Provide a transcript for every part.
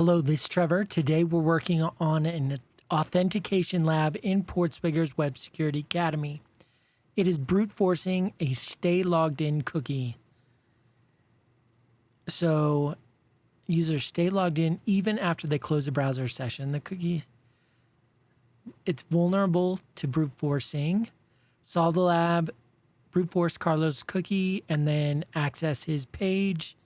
Hello, this is Trevor. Today we're working on an authentication lab in PortSwigger's Web Security Academy. It is brute forcing a stay logged in cookie. So users stay logged in even after they close the browser session. The cookie, it's vulnerable to brute forcing. Solve the lab, brute force Carlos' cookie, and then access his page.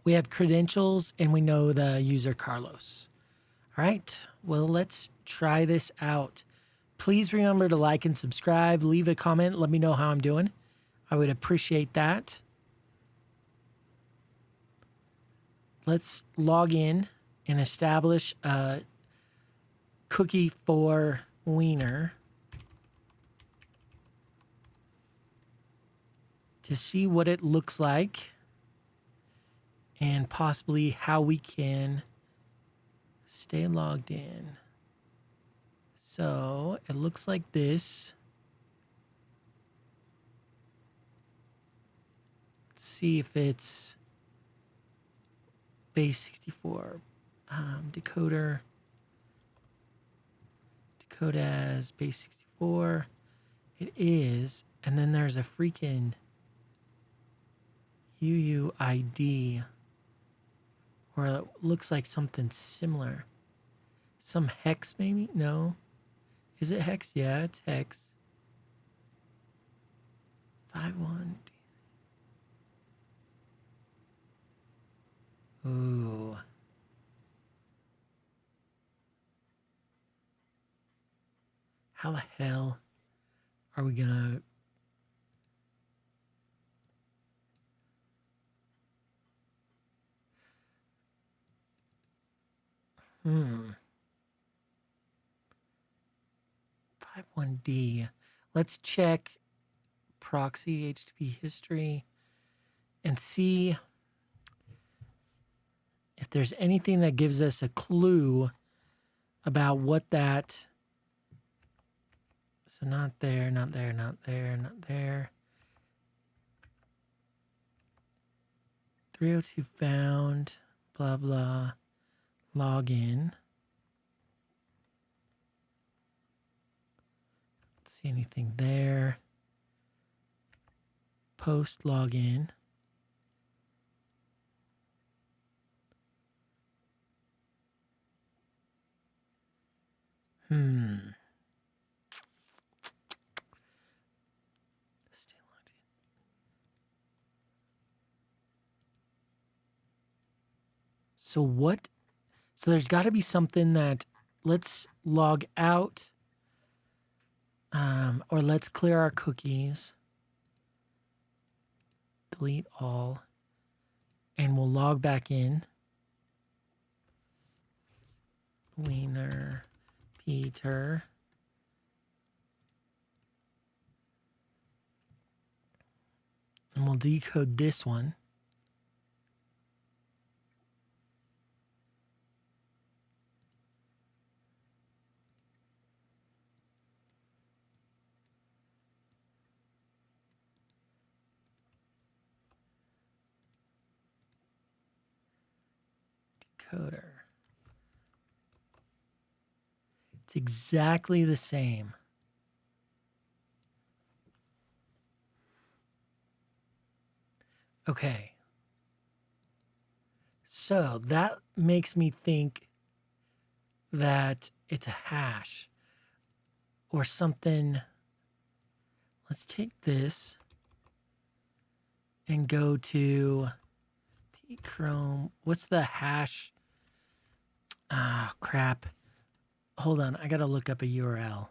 We have credentials and we know the user Carlos. All right, well, let's try this out. Please remember to like and subscribe. Leave a comment. Let me know how I'm doing. I would appreciate that. Let's log in and establish a cookie for Wiener to see what it looks like and possibly how we can stay logged in. So it looks like this. Let's see if it's base 64 decoder. Decode as base 64. It is, and then there's a freaking UUID. Or it looks like something similar. Some hex, maybe? No. Is it hex? Yeah, it's hex. 51. Ooh. How the hell are we gonna... Hmm. 51D. Let's check proxy HTTP history and see if there's anything that gives us a clue about what that... So not there, not there, not there, not there. 302 found, blah, blah. Login. See anything there. Post login. Stay logged in. So what? So there's got to be something that, let's log out, or let's clear our cookies, delete all, and we'll log back in. Wiener, Peter. And we'll decode this one. Decoder. It's exactly the same. Okay. So that makes me think that it's a hash or something. Let's take this and go to Chrome. What's the hash? Ah, crap. Hold on. I got to look up a URL.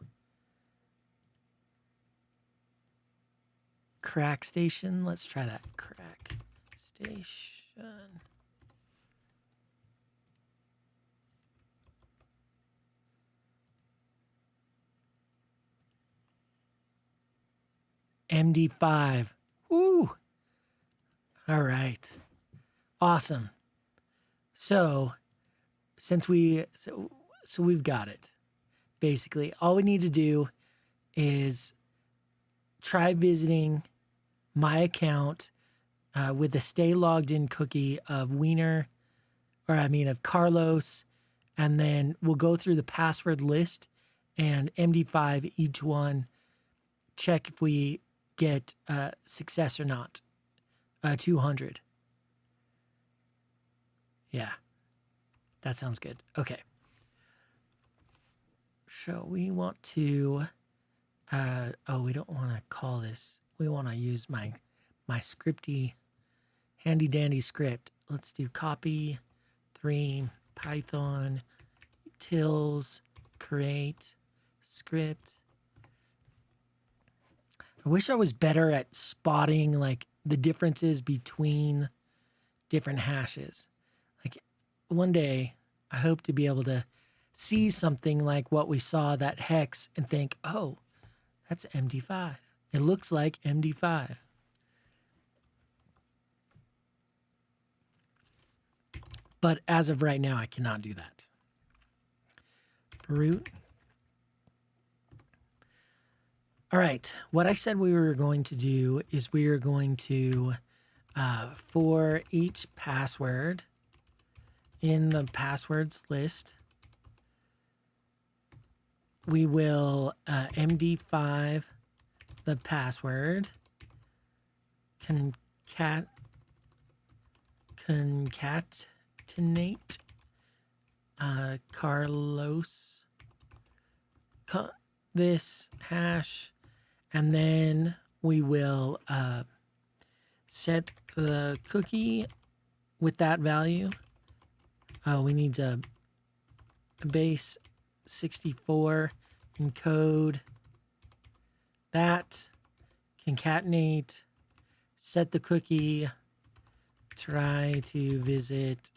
Crack station. Let's try that. Crack station. MD5. Ooh. All right. Awesome. So, since we've got it. Basically, all we need to do is try visiting my account with the stay logged in cookie of of Carlos, and then we'll go through the password list and MD5 each one, check if we get success or not. 200. Yeah, that sounds good. Okay. So we want to, we don't want to call this. We want to use my scripty, handy dandy script. Let's do copy 3 Python tills create script. I wish I was better at spotting like the differences between different hashes. Like one day I hope to be able to see something like what we saw, that hex, and think, oh, that's MD5. It looks like MD5. But as of right now, I cannot do that. Brute. All right. What I said we were going to do is we are going to, for each password in the passwords list, we will MD5 the password, concatenate Carlos this hash, and then we will set the cookie with that value. We need to base 64 encode that, concatenate, set the cookie, try to visit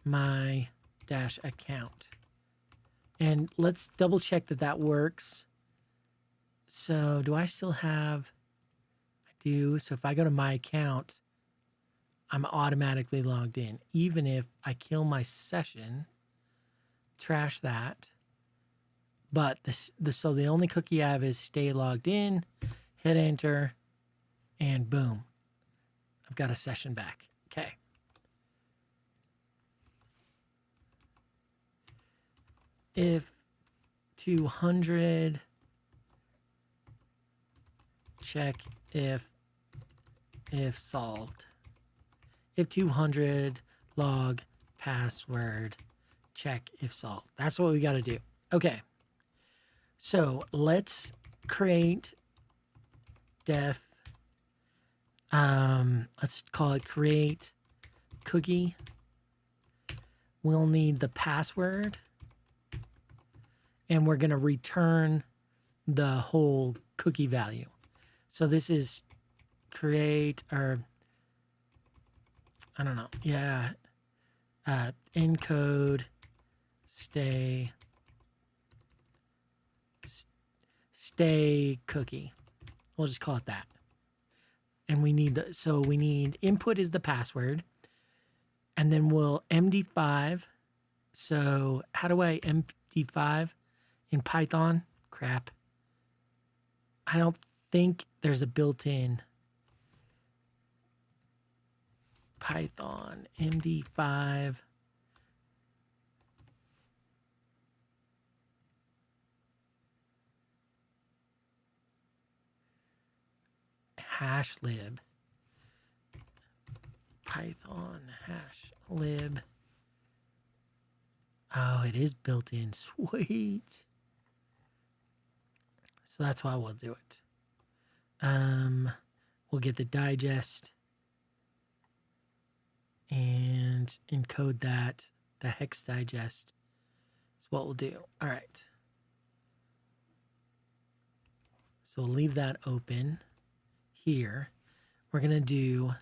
my dash account. And let's double check that that works. So do I still have, I do. So if I go to my account, I'm automatically logged in. Even if I kill my session, trash that. But so the only cookie I have is stay logged in, hit enter, and boom. I've got a session back. Okay. If 200, check if solved. If 200, log password, check if solved. That's what we got to do. Okay. So let's create def. Let's call it create cookie. We'll need the password, and we're going to return the whole cookie value. So this is create, or I don't know. Yeah. Encode stay cookie. We'll just call it that. And we need we need input is the password, and then we'll MD5. So how do I MD5 in Python? Crap. I don't think there's a built-in Python MD5. Hash lib. Python hash lib. Oh, it is built in. Sweet. So that's why we'll do it. We'll get the digest and encode that. The hex digest is what we'll do. All right. So we'll leave that open here. We're going to do,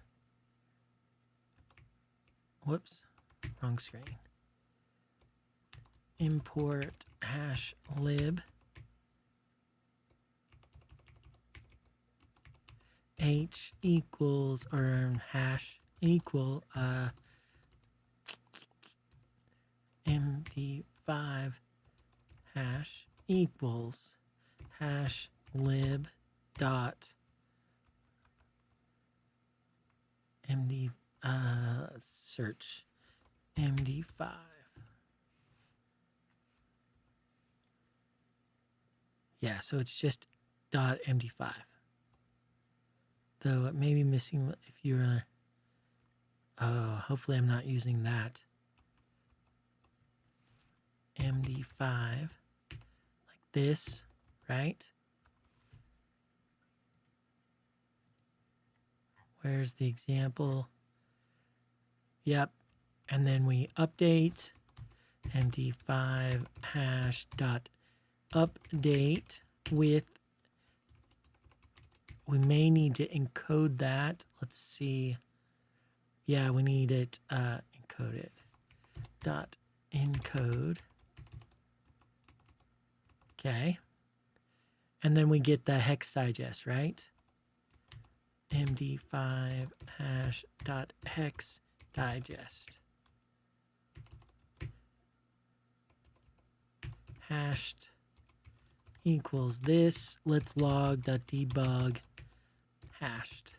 whoops, wrong screen. Import hash lib. H equals, or hash equal, MD5 hash equals hash lib dot MD, let's search MD5. Yeah, so it's just .md5. Though it may be missing if you're, oh, hopefully I'm not using that. MD5, like this, right? Where's the example? Yep. And then we update MD5 hash dot update with, we may need to encode that. Let's see. Yeah, we need it encoded. Dot encode. Okay. And then we get the hex digest, right? MD5 hash dot hex digest. Hashed equals this. Let's log .debug hashed.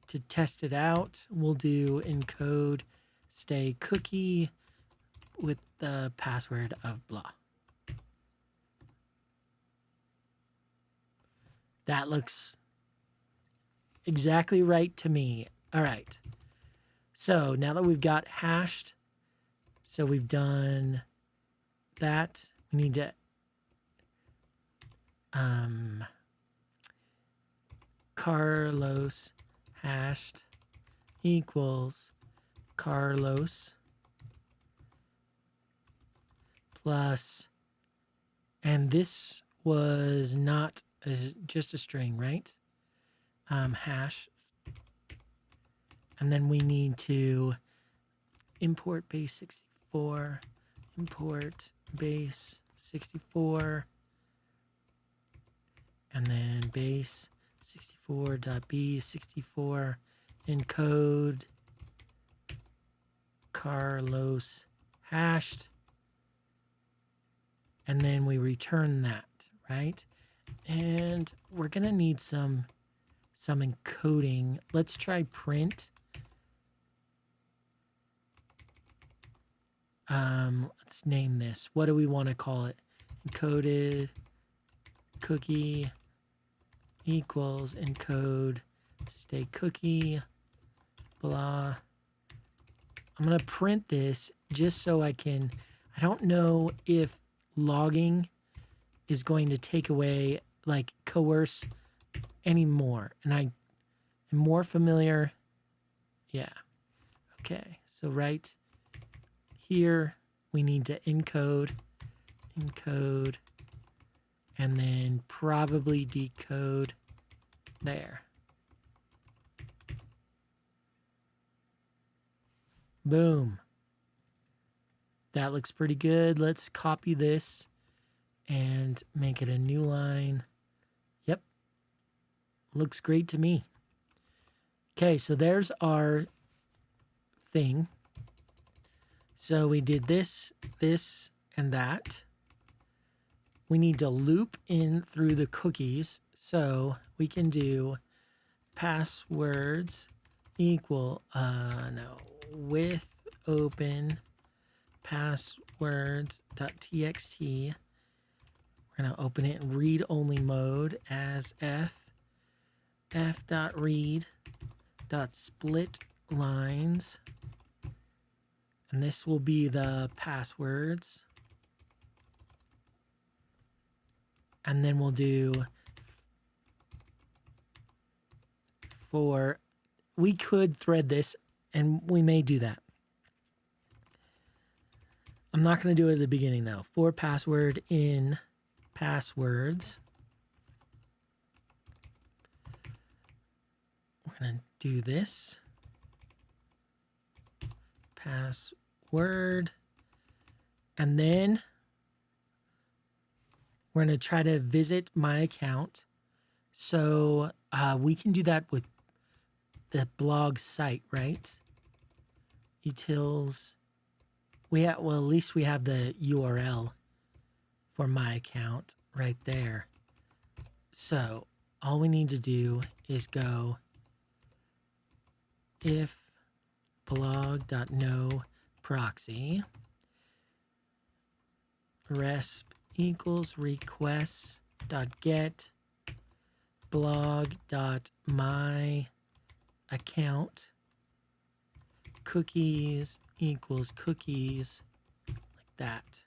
To test it out, we'll do encode stay cookie with the password of blah. That looks exactly right to me. All right. So now that we've got hashed, so we've done that, we need to Carlos hashed equals Carlos plus, and this was not just a string, right? Hash. And then we need to import base 64, import base 64, and then base 64.b64 encode Carlos hashed, and then we return that, right? And we're gonna need some encoding. Let's try print. Let's name this. What do we want to call it? Encoded cookie equals encode stay cookie blah. I'm gonna print this just so I don't know if logging is going to take away, like, coerce anymore, and I am more familiar. Yeah. Okay, so right here we need to encode, and then probably decode there. Boom. That looks pretty good. Let's copy this and make it a new line. Yep. Looks great to me. Okay, so there's our thing. So we did this, and that. We need to loop in through the cookies. So we can do passwords equal, with open passwords.txt. We're going to open it in read-only mode as f.read.split lines. And this will be the passwords. And then we'll do we could thread this, and we may do that. I'm not going to do it at the beginning, though. For password in passwords. We're going to do this. Password. And then we're going to try to visit my account. So we can do that with the blog site, right? Utils. At least we have the URL for my account right there. So all we need to do is go if blog.no proxy resp equals requests dot get blog dot my account cookies equals cookies, like that.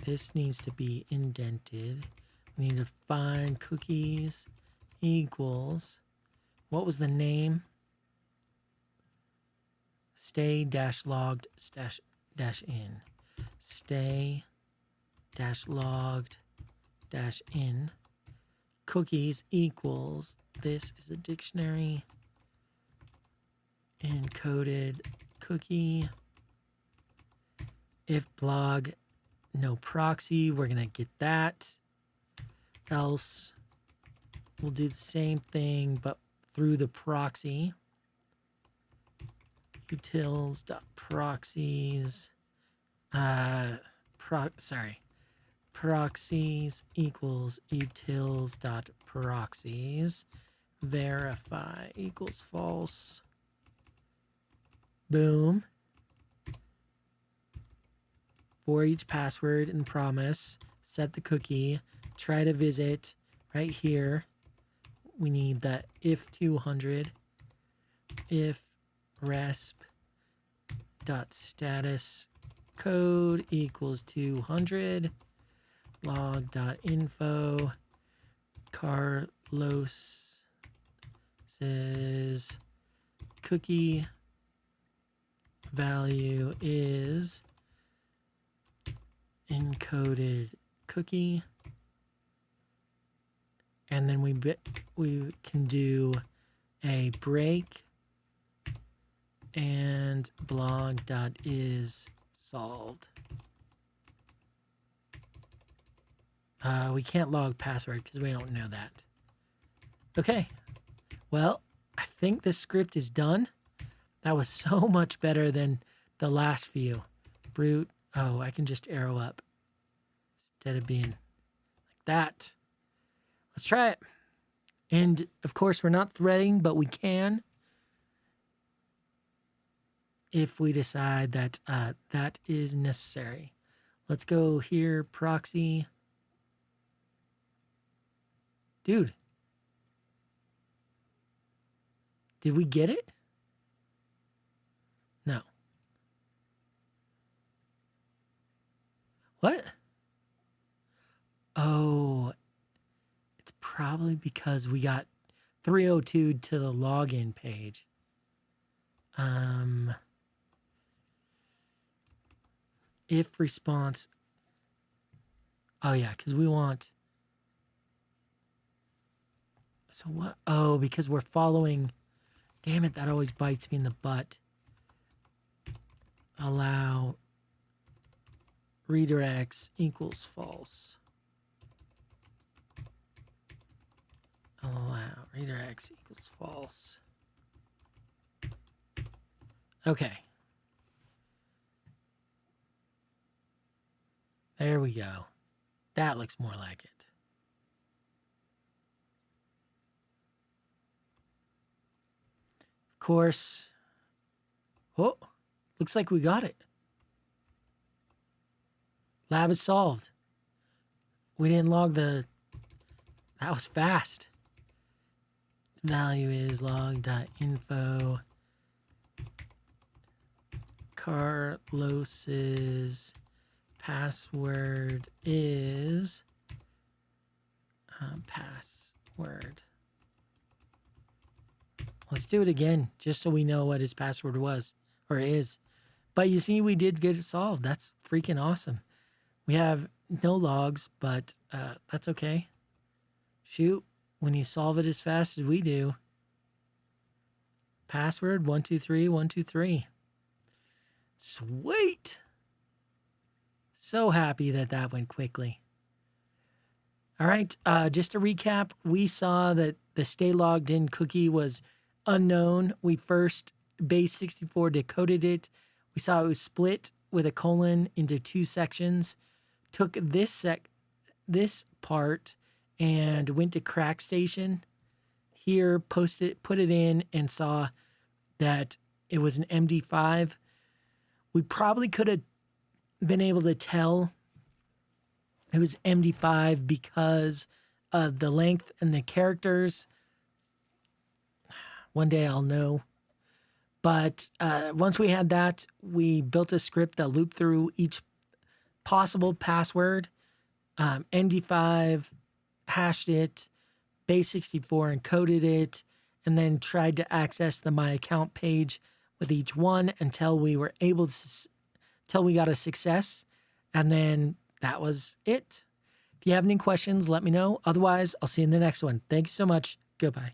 This needs to be indented. We need to find cookies equals, what was the name? Stay dash logged dash in. Stay dash logged dash in. Cookies equals, this is a dictionary encoded cookie. If blog no proxy, we're gonna get that. Else we'll do the same thing but through the proxy. Utils.proxies proxies equals utils.proxies verify equals false. Boom. For each password and promise, set the cookie, try to visit right here. We need that if 200 if resp dot status code equals 200 log dot info Carlos says cookie value is encoded cookie, and then we can do a break and blog.is solved. We can't log password because we don't know that. Okay, well, I think this script is done. That was so much better than the last few. Brute. Oh, I can just arrow up instead of being like that. Let's try it. And of course, we're not threading, but we can if we decide that that is necessary. Let's go here, proxy. Dude, did we get it? No. What? Oh, it's probably because we got 302 to the login page. If response. Oh yeah, because we want. So what? Oh, because we're following. Damn it, that always bites me in the butt. Allow redirects equals false. Allow redirects equals false. Okay. There we go. That looks more like it. Of course. Oh, looks like we got it. Lab is solved. We didn't log the... That was fast. Value is log.info. Carlos's password is... password. Let's do it again, just so we know what his password was, or is. But you see, we did get it solved. That's freaking awesome. We have no logs, but that's okay. Shoot, when you solve it as fast as we do. Password 123123. Sweet. So happy that that went quickly. All right, just to recap, we saw that the stay logged in cookie was unknown. We first base64 decoded it. We saw it was split with a colon into two sections. Took this part and went to crack station. Here, put it in and saw that it was an MD5. We probably could have been able to tell it was MD5 because of the length and the characters. One day I'll know. But once we had that, we built a script that looped through each possible password, MD5, hashed it, base64 encoded it, and then tried to access the My Account page with each one until we were able to, till we got a success. And then that was it. If you have any questions, let me know. Otherwise, I'll see you in the next one. Thank you so much. Goodbye.